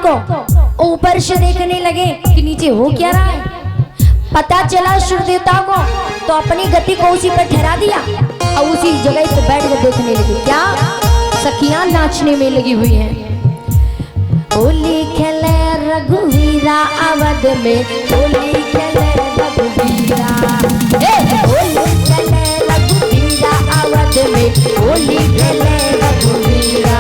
को ऊपर से देखने लगे कि नीचे हो क्या रहा है। पता चला सूर्य देवता को, तो अपनी गति को उसी पर ठहरा दिया और उसी जगह पे बैठ कर देखने लगे। क्या सखियां नाचने में लगी हुई हैं। होली खेले रघुवीरा अवध में, होली खेले रघुवीरा, होली खेले रघुवीरा अवध में, होली खेले रघुवीरा।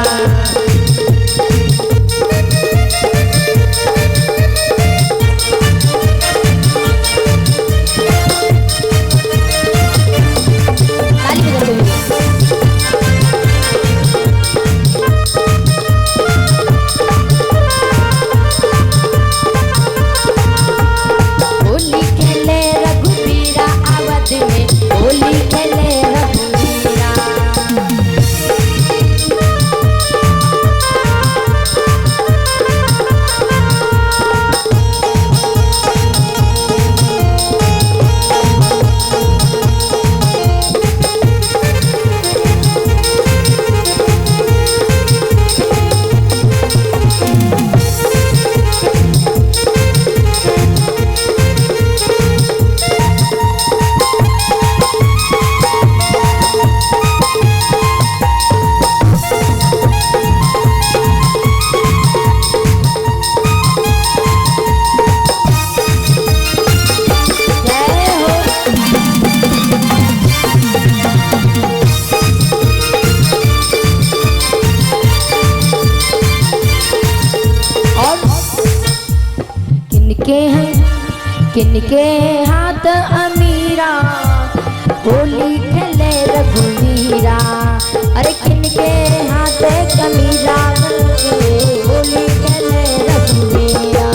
किनके हाथ अमीरा, होली खेले रघुवीरा। अरे किनके हाथ कमीरा, होली खेले रघुवीरा।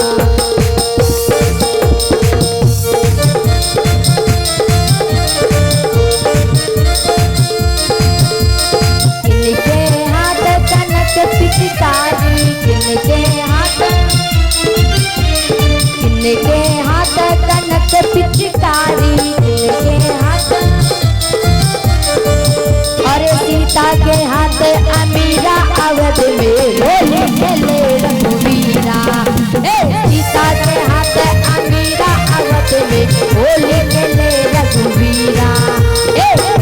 किनके हाथ कनक पिचकारी, किनके हाथ, किनके हाथ कनक पिचकारी, किनके हाथ, और सीता के हाथ अमीरा अवध में, होली खेले रघुवीरा। सीता के हाथ अमीरा अवध में, होली खेले रघुवीरा।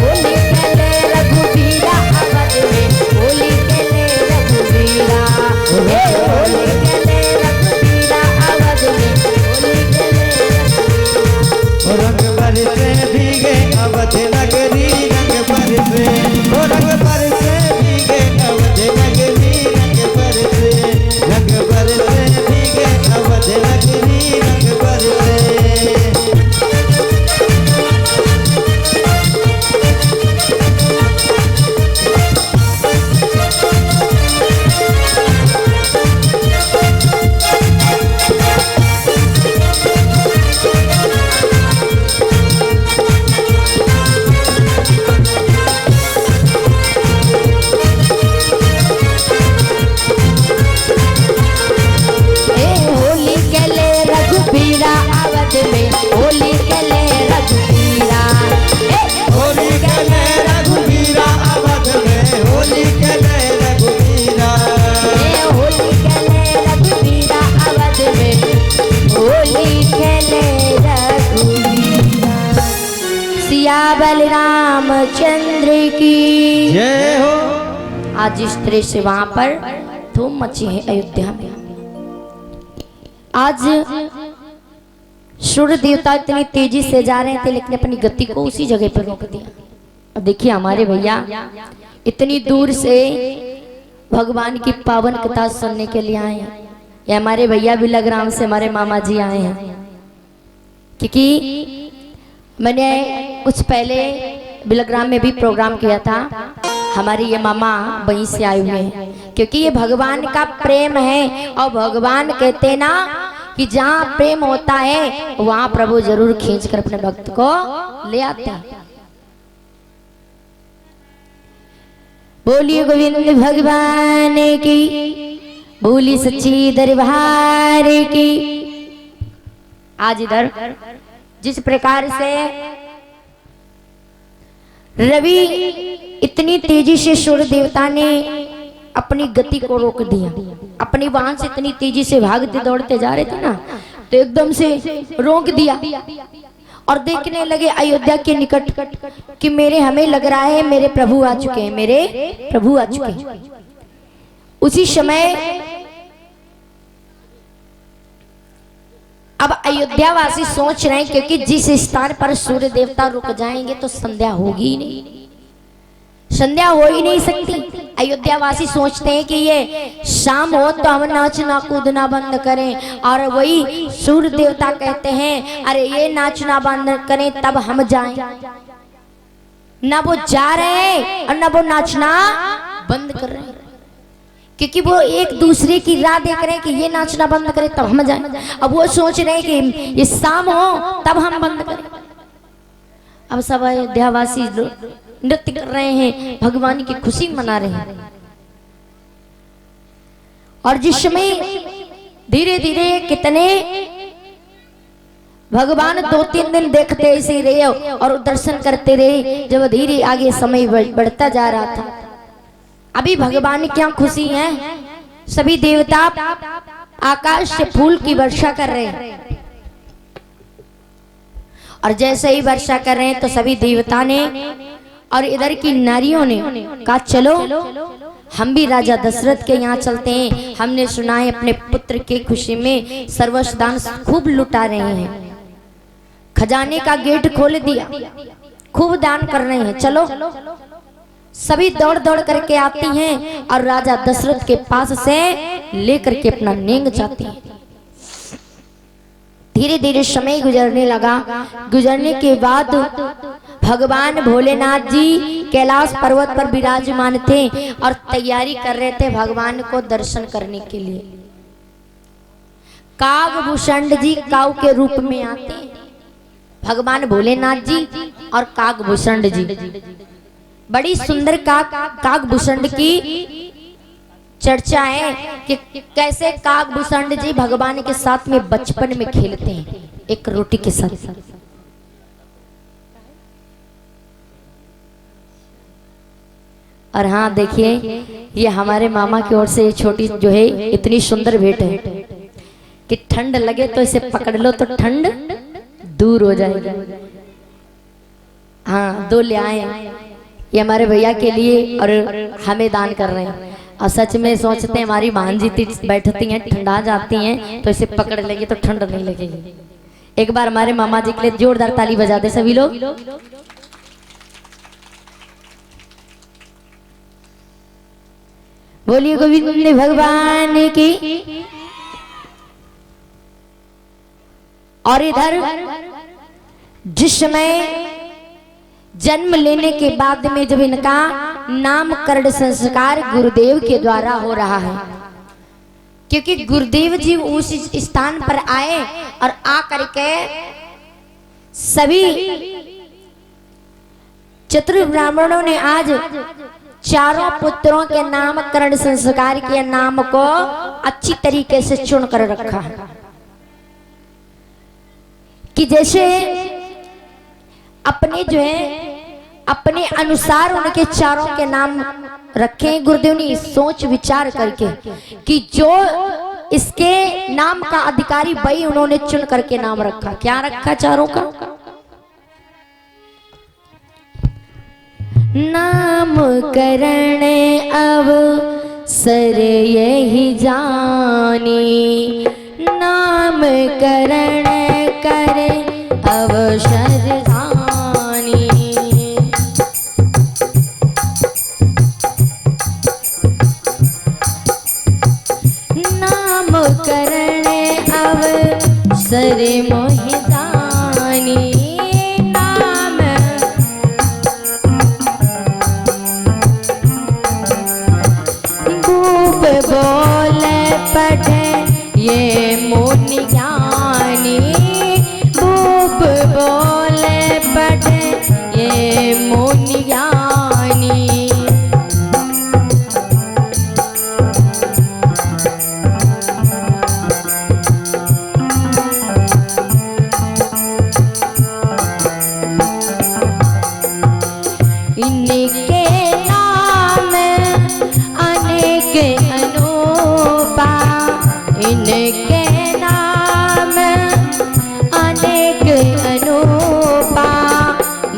होली खेले रघुवीरा अवध में, होली खेले रघुवीरा। होली खेले रघुवीरा अवध में, होली खेले रघुवीरा। रंग बरसे भीगे अवध नगरी, रंग बरसे, रंग बरसे भीगे अवध नगरी, रंग बरसे, रंग बरसे भीगे अवध नगरी, रंग बरसे। बलराम चंद्र की जय हो। आज इस तरह से वहां पर धूम मची है अयोध्या में। आज सूर्य देवता इतनी तेजी से जा रहे थे, लेकिन अपनी गति को उसी जगह पर रोक दिया। अब देखिए हमारे भैया इतनी दूर से भगवान की पावन कथा सुनने के लिए आए हैं। ये हमारे भैया बिलग्राम से हमारे मामा जी आए हैं, क्योंकि मैंने कुछ पहले बिलग्राम में भी प्रोग्राम किया था। हमारे ये मामा वहीं से आए हुए हैं, क्योंकि ये भगवान का प्रेम है। और भगवान कहते ना कि जहाँ प्रेम होता है वहां प्रभु जरूर खींचकर अपने भक्त को ले आते हैं। बोलिए गोविंद भगवान की, बोली सच्ची दरबार की। आज इधर जिस प्रकार से रवि इतनी तेजी से सूर्य देवता ने अपनी गति को रोक दिया। अपनी वाहन से इतनी तेजी से भागते दौड़ते जा रहे थे ना, तो एकदम से रोक दिया और देखने लगे अयोध्या के निकट कि हमें लग रहा है मेरे प्रभु आ चुके हैं, मेरे प्रभु आ चुके हैं। उसी समय अब अयोध्या वासी सोच रहे हैं क्योंकि जिस स्थान पर सूर्य देवता रुक जाएंगे तो संध्या होगी ही नहीं, संध्या हो ही नहीं सकती। अयोध्या वासी सोचते हैं कि ये शाम हो तो हम नाचना कूदना बंद करें, और वही सूर्य देवता कहते हैं अरे ये नाचना बंद करें तब हम जाएं। ना वो जा रहे हैं और ना वो नाचना बंद कर रहे हैं, क्योंकि वो एक दूसरे की राह देख रहे हैं कि ये नाचना बंद करे तब हम जाएं। अब वो सोच रहे हैं कि ये शाम हो तब हम बंद करें। अब सब अयोध्यावासी नृत्य कर रहे हैं, भगवान की खुशी मना रहे हैं। और जिस समय धीरे धीरे कितने भगवान 2-3 दिन देखते ऐसे रहे और दर्शन करते रहे। जब धीरे आगे समय बढ़ता जा रहा था, अभी भगवान क्या खुशी है, सभी देवता आकाश से फूल की वर्षा कर रहे हैं। और जैसे ही वर्षा कर रहे हैं तो सभी देवता ने और इधर की नारियों ने कहा चलो हम भी राजा दशरथ के यहाँ चलते हैं। हमने सुना है अपने पुत्र की खुशी में सर्वस्व दान खूब लुटा रहे हैं, खजाने का गेट खोल दिया, खूब दान कर रहे हैं, चलो। सभी दौड़ दौड़ करके आती हैं और राजा दशरथ के पास से लेकर के अपना नेंग जाती हैं। धीरे धीरे समय गुजरने लगा। गुजरने के बाद भगवान भोलेनाथ जी कैलाश पर्वत पर विराजमान थे और तैयारी कर रहे थे भगवान को दर्शन करने के लिए। कागभूषण जी काऊ के रूप में आते हैं भगवान भोलेनाथ जी और कागभूषण जी। बड़ी सुंदर कागभूषण की चर्चा है कि कैसे कागभूषण जी भगवान के साथ में बचपन में खेलते हैं एक रोटी के साथ। और हाँ देखिए, ये हमारे मामा की ओर से छोटी जो है इतनी सुंदर भेंट है कि ठंड लगे तो इसे पकड़ लो तो ठंड दूर हो जाएगी। हाँ, 2 ले आए, ये हमारे भैया के लिए और हमें दान कर रहे हैं। और सच में सोचते हैं हमारी भांजी बैठती हैं ठंडा जाती हैं तो इसे पकड़ लेंगे तो ठंड नहीं लगेगी। एक बार हमारे मामा जी के लिए जोरदार ताली बजा दे सभी लोग। बोलिए गोविंद भगवान की। और इधर जिस समय जन्म लेने के बाद में जब इनका नामकरण संस्कार गुरुदेव के द्वारा हो रहा है, क्योंकि गुरुदेव जी उस स्थान पर आए और आकर के सभी चतुर ब्राह्मणों ने आज चारों पुत्रों के नामकरण संस्कार के नाम को अच्छी तरीके से चुन कर रखा है कि जैसे अपने जो है अपने अनुसार उनके चारों के नाम रखे गुरुदेव ने सोच विचार करके कि जो इसके नाम का अधिकारी वही उन्होंने चुन करके नाम रखा। क्या रखा चारों का? नामकरण अवसर यही जानी, नामकरण करे अवसर जानी। नामकरण अवसर मोहि जानी, नाम खूब बोले पढ़े ये मुनि ज्ञानी, खूब बोले पढ़े ये मुनि ज्ञानी। इनके नाम अनेक के नाम अनेक अनूपा,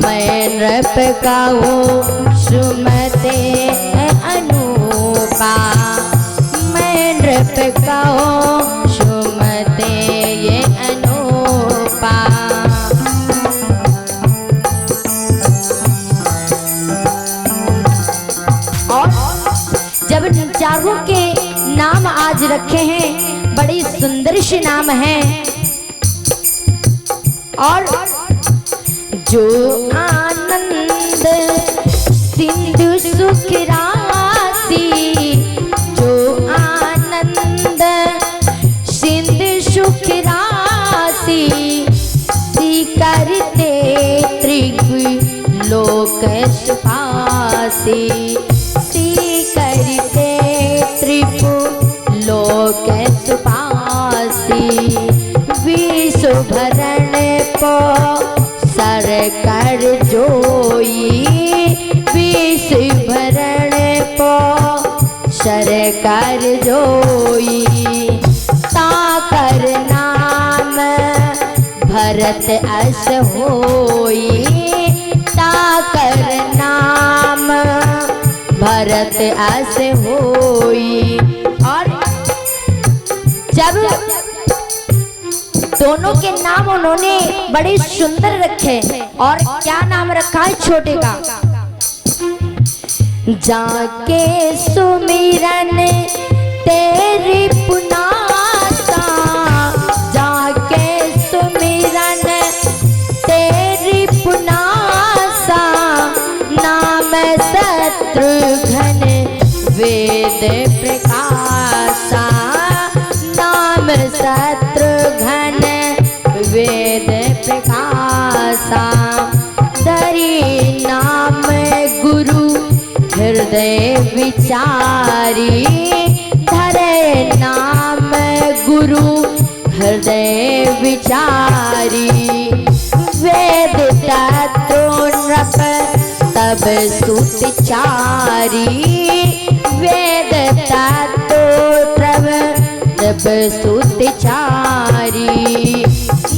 मैं नृप गाऊं सुमते अनूपा, मैं नृप गाऊं सुमते ये अनूपा। और जब चारों के नाम आज रखे हैं, बड़ी सुंदर से नाम हैं। और जो आनंद सिंधु सुख राशि, जो आनंद सिंधु सुख राशि, सी करते त्रिलोक सुपासी, सी करते त्रिलोक सुपासी, विश्व भरण पो सर कर जोई, विश्व भरण पो सर कर जोई, ताकर नाम भरत अस होई, ताकर नाम भरत अस होई। और जब दोनों के नाम उन्होंने बड़े सुंदर रखे, और क्या नाम रखा है छोटे का? जाके सुमिरन तेरी पुनासा, जाके सुमिरन तेरी पुनासा, नाम शत्रुघ्न वेद प्रकाशा, नाम शत्रुघ्न वेद प्रकाशा, धरी नाम गुरु हृदय विचारी, धरे नाम गुरु हृदय विचारी, वेद तत्व नृप तब सुतचारी, वेद तत्व तब सुतचारी,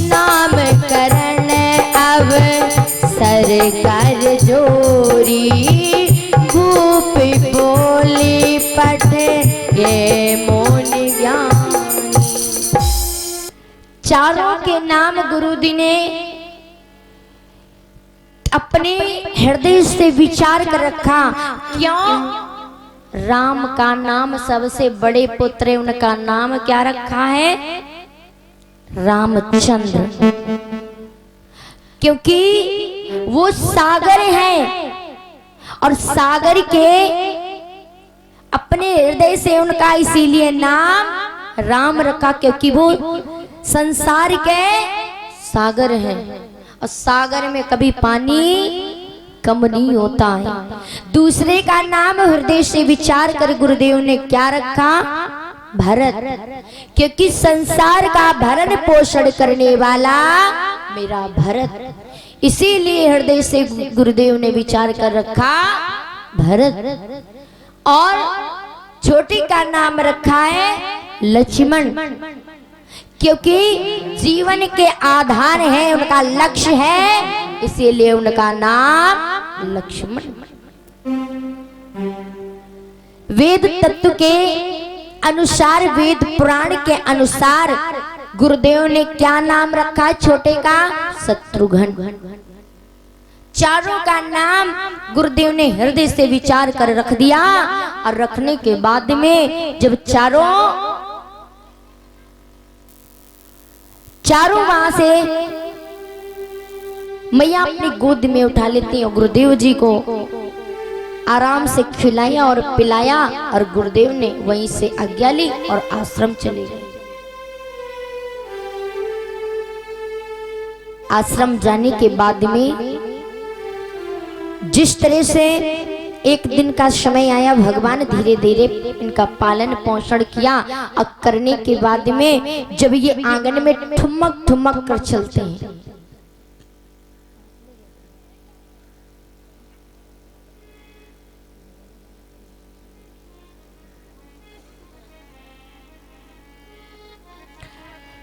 नाम करण अब सर कर जोरी, भूप बोली पठ ये मोन ज्ञानी। चारों के नाम गुरु जी ने अपने हृदय से विचार कर रखा। क्यों? राम का नाम सबसे बड़े पुत्र है, उनका नाम क्या रखा है? रामचंद्र, क्योंकि वो सागर है और सागर के अपने हृदय से उनका इसीलिए नाम राम रखा, क्योंकि वो संसार के सागर हैं और सागर में कभी पानी कम नहीं होता है। दूसरे का नाम हृदय से विचार कर गुरुदेव ने क्या रखा? भरत, क्योंकि संसार का भरण पोषण करने वाला मेरा भरत, इसीलिए हृदय से गुरुदेव ने विचार कर रखा भरत। और छोटे का नाम रखा है लक्ष्मण, क्योंकि जीवन के आधार है, उनका लक्ष्य है, इसीलिए उनका नाम लक्ष्मण। वेद तत्व के अनुसार, वेद पुराण के अनुसार गुरुदेव ने क्या नाम रखा है छोटे का? शत्रुघ्न। चारों का नाम गुरुदेव ने हृदय से विचार कर रख दिया, और रखने के बाद में जब चारों वहां से मैया अपनी गोद में उठा लेती हैं और गुरुदेव जी को आराम से खिलाया और पिलाया, और गुरुदेव ने वहीं से आज्ञा ली और आश्रम चले गए। आश्रम जाने के बाद में जिस तरह से एक दिन का समय आया, भगवान धीरे धीरे इनका पालन पोषण किया, और करने के बाद में जब ये आंगन में ठुमक ठुमक कर चलते हैं,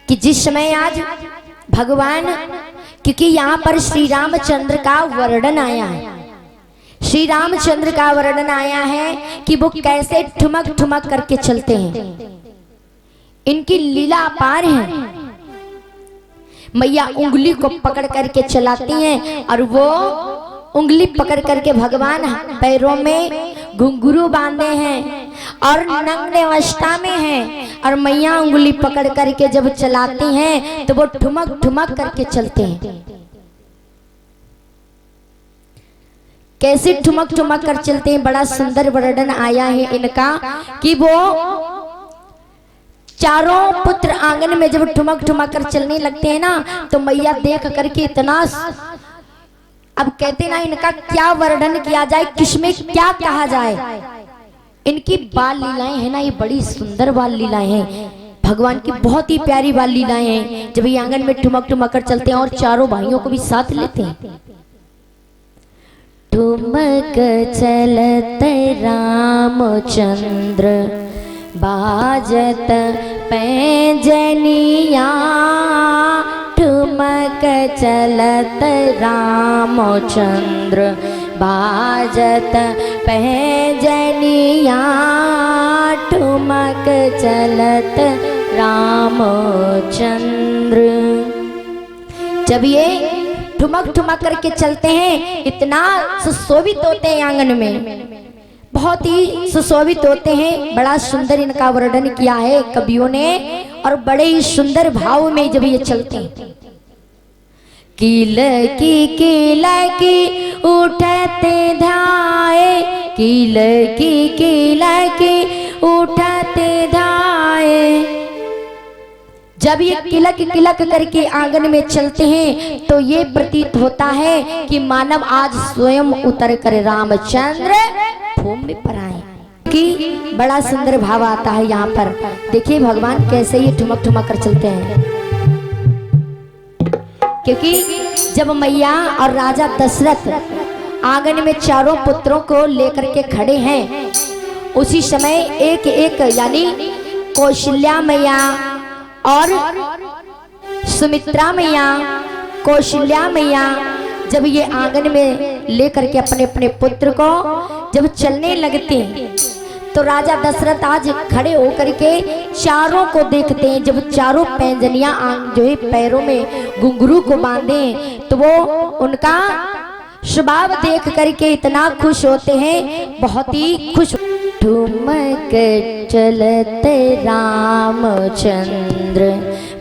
कि जिस समय आज भगवान, क्योंकि यहाँ पर श्री रामचंद्र का वर्णन आया है, श्री रामचंद्र का वर्णन आया है कि वो कैसे ठुमक ठुमक करके चलते हैं, इनकी लीला अपार है। मैया उंगली को पकड़ करके चलाती हैं और वो उंगली पकड़ करके भगवान पैरों में घुंघरू बांधे हैं और नंगे अवस्था में हैं, और मैया उंगली पकड़ करके जब चलाती हैं तो वो ठुमक ठुमक करके चलते हैं। कैसे ठुमक ठुमक कर चलते हैं, बड़ा सुंदर वर्णन आया है इनका कि वो चारों पुत्र आंगन में जब ठुमक ठुमक कर चलने लगते हैं ना, तो मैया देख करके इतना, अब कहते ना इनका क्या वर्णन किया जाए, किसमें क्या कहा जाए। इनकी बाल लीलाएं है ना, ये बड़ी सुंदर बाल लीलाएं हैं, भगवान की बहुत ही प्यारी बाल लीलाएं हैं। जब ये आंगन में ठुमक ठुमक कर चलते हैं और चारों भाइयों को भी साथ लेते हैं। ठुमक चलते रामचंद्र बाजत पैंजनिया, ठुमक चलत रामचंद्र बाजत पैंजनिया, ठुमक चलत रामचंद्र। जब ये ठुमक ठुमक करके चलते हैं, इतना सुशोभित होते हैं आंगन में, बहुत ही सुशोभित होते हैं। बड़ा सुंदर इनका वर्णन किया है कवियों ने, और बड़े ही सुंदर भाव में जब ये चलते हैं। कील की उठते धाए, कील की उठते धाए। जब ये किलक किलक करके आंगन में चलते हैं तो ये प्रतीत होता है कि मानव आज स्वयं उतर कर रामचंद्र भूमि पर आए। कि बड़ा सुंदर भाव आता है यहाँ पर। देखिए भगवान कैसे ये ठुमक ठुमक कर चलते हैं, क्योंकि जब मैया और राजा दशरथ आंगन में चारों पुत्रों को लेकर के खड़े हैं, उसी समय एक एक यानी कौशल्या मैया और सुमित्रा मैया, कौशल्या मैया जब ये आंगन में लेकर के अपने अपने पुत्र को जब चलने लगते हैं, तो राजा दशरथ आज खड़े होकर के चारों को देखते हैं। जब चारों पैंजनियां जो है पैरों में घुंघरू को बांधे, तो वो उनका स्वभाव देख करके इतना खुश होते हैं, बहुत ही खुश। ठुमक चलते रामचंद्र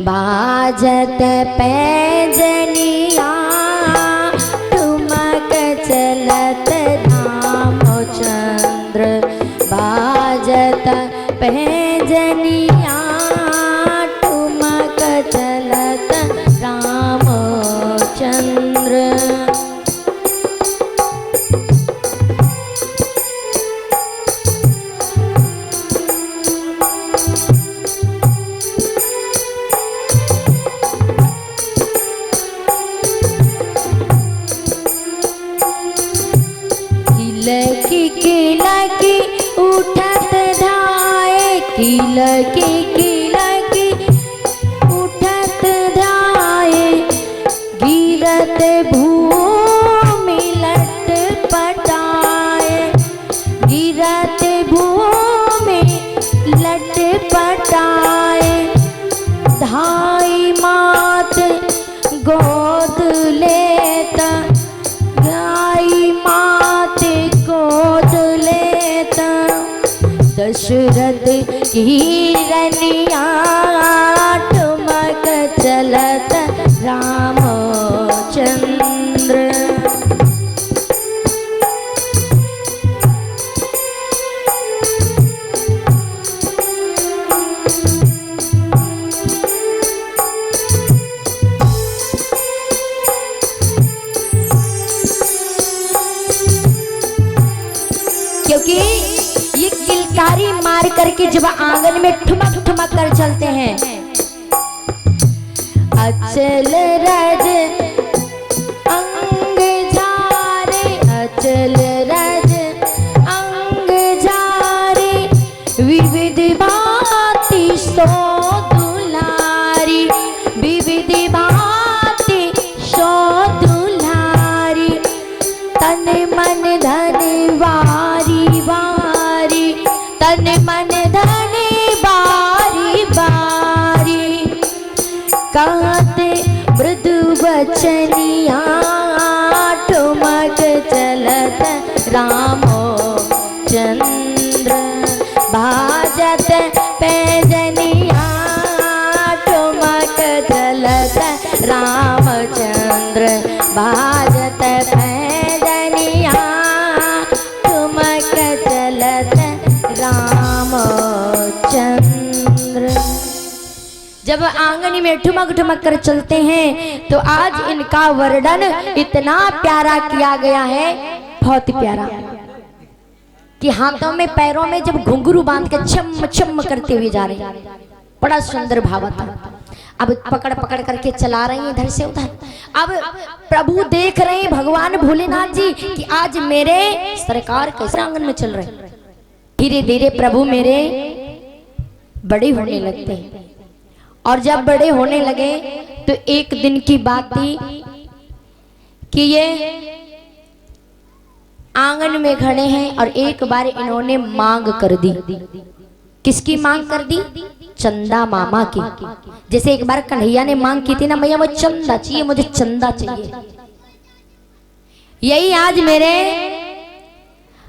बाजत पैंजनिया, ठुमक चलत रामचंद्र बाजत पैंजनिया, ठुमक चलत रामचंद्र। किलकी उठत धाए, किलकी उठत धाए, गिरत भूमि लट पटाए, गिरत भूमि लट पटाए, धाई मात गोद लेता, गाई मात गोद लेता, दशरथ की रनिया, ठुमक चलत रामचंद्र। क्योंकि ये किलकारी मार करके जब आंगन में ठुमक ठुमक कर चलते हैं, अचल रज अंग झारे, अचल रज अंग झारे, विविध भांति सो दुलारी, कहते मृदु बचनिया ठुमक चलत रामो चंद्र भाजत पैजनिया ठुमक चलत रामचंद्र भाजत पैजनिया ठुमक चलत रामचंद्र। जब आंगन में ठुमक ठुमक कर चलते हैं तो आज इनका वर्णन इतना प्यारा किया गया है, बहुत प्यारा, कि हाथों में पैरों में जब घुंघरू बांध के छम छम करते हुए जा रहे हैं, बड़ा सुंदर भाव था। अब पकड़ पकड़ करके चला रही हैं इधर से उधर। अब प्रभु देख रहे हैं भगवान भोलेनाथ जी कि आज मेरे सरकार कैसे आंगन में चल रहे हैं। धीरे धीरे प्रभु मेरे बड़े होने लगते हैं, और जब बड़े होने लगे तो एक दिन की बात थी कि ये आंगन में खड़े हैं और एक बार इन्होंने मांग कर दी। किसकी मांग कर दी? चंदा मामा की। जैसे एक बार कन्हैया ने मांग की थी ना, मैया मुझे चंदा चाहिए, मुझे चंदा चाहिए। यही आज मेरे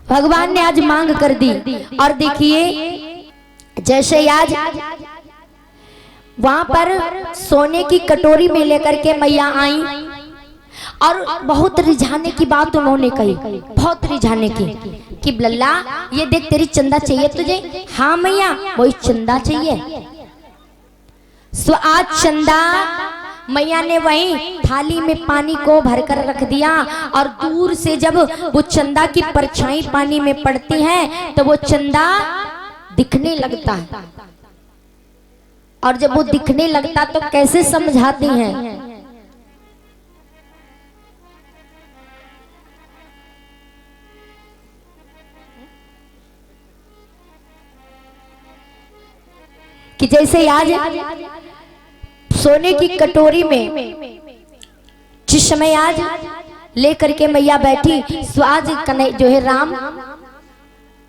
भगवान ने आज मांग कर दी। और देखिए जैसे आज वहां पर सोने की कटोरी में लेकर के मैया आई और बहुत रिझाने की बात उन्होंने कही, बहुत रिझाने की कि लल्ला ये देख तेरी चंदा चाहिए तुझे? हाँ मैया वही चंदा चाहिए। सो आज चंदा मैया ने वही थाली में पानी को भरकर रख दिया, और दूर से जब वो चंदा की परछाई पानी में पड़ती है तो वो चंदा दिखने लगता है। और जब वो दिखने लगता तो कैसे समझाती हैं? कि जैसे आज सोने की कटोरी में जिस समय आज लेकर के मैया बैठी, सो आज जो है राम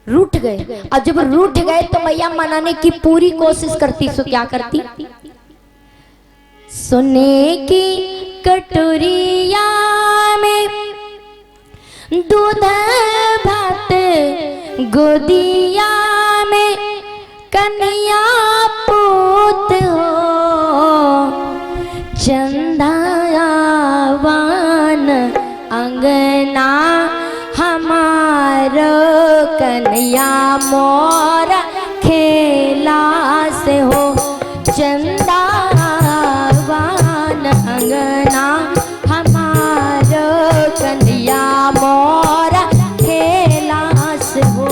रूठ गए, और जब रूठ गए तो मैया मनाने की पूरी कोशिश करती। सो क्या करती? सोने की कटोरिया में दूध भात गोदिया में कन्हैया पूत हो, चंदावान अंगना हमारो कन्हैया मोरा खेला से हो। चंदावान अंगना हमारो कन्हैया मोरा खेला से हो।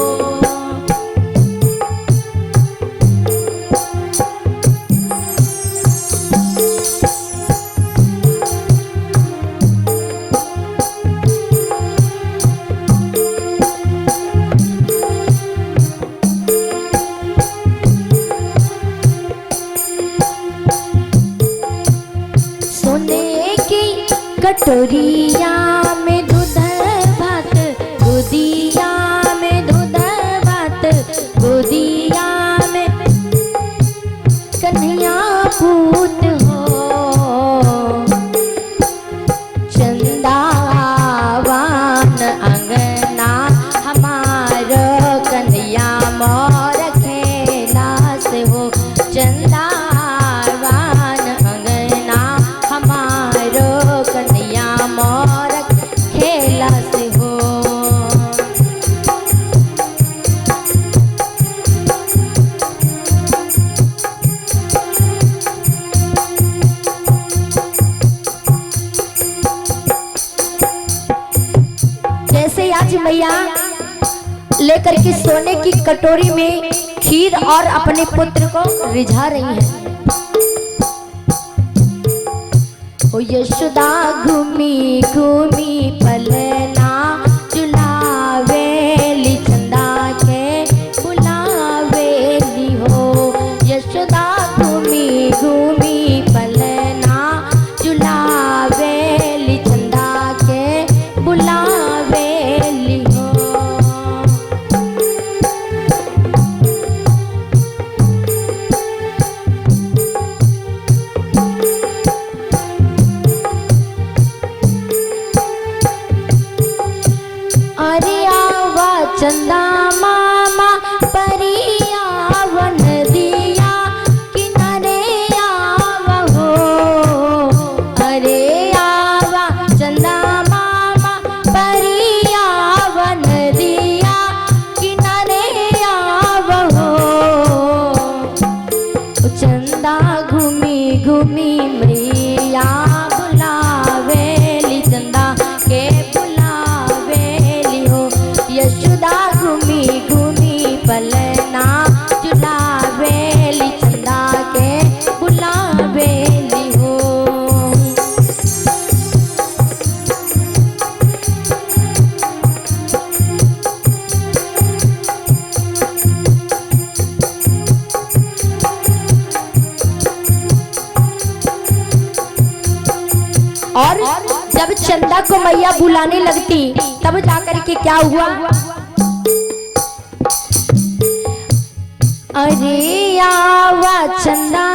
कटोरिया में दूध भात गोदिया में दूध भात गोदिया में कन्हैया पूत हो, चंदावान अंगना हमारो कन्हैया मोर खेला से हो। चंदावान अंगना हमारो कन्हैया मोर खेला से हो। जैसे आज मैया लेकर के सोने की कटोरी में खीर और अपने पुत्र को रिझा रही है। ओ यशोदा घूमी घूमी पलना चुलावेली चंदा के बुलावेली हो। यशोदा घूमी घूमी पलना चुलावेली चंदा के बुलावेली हो। चंदा मामा परिया वन दिया किनारे आवा हो। अरे आवा चंदा मामा परिया वन दिया किनारे आवा हो। चंदा घूमी घूमी मैया बुलावेली चंदा के बुलावेली हो। यशोदा घूमी घूमी पलना झुलावेली चंदा के बुलावेली हो। और जब चंदा को मैया बुलाने लगती तब जाकर के क्या हुआ? अरे आवा चंदा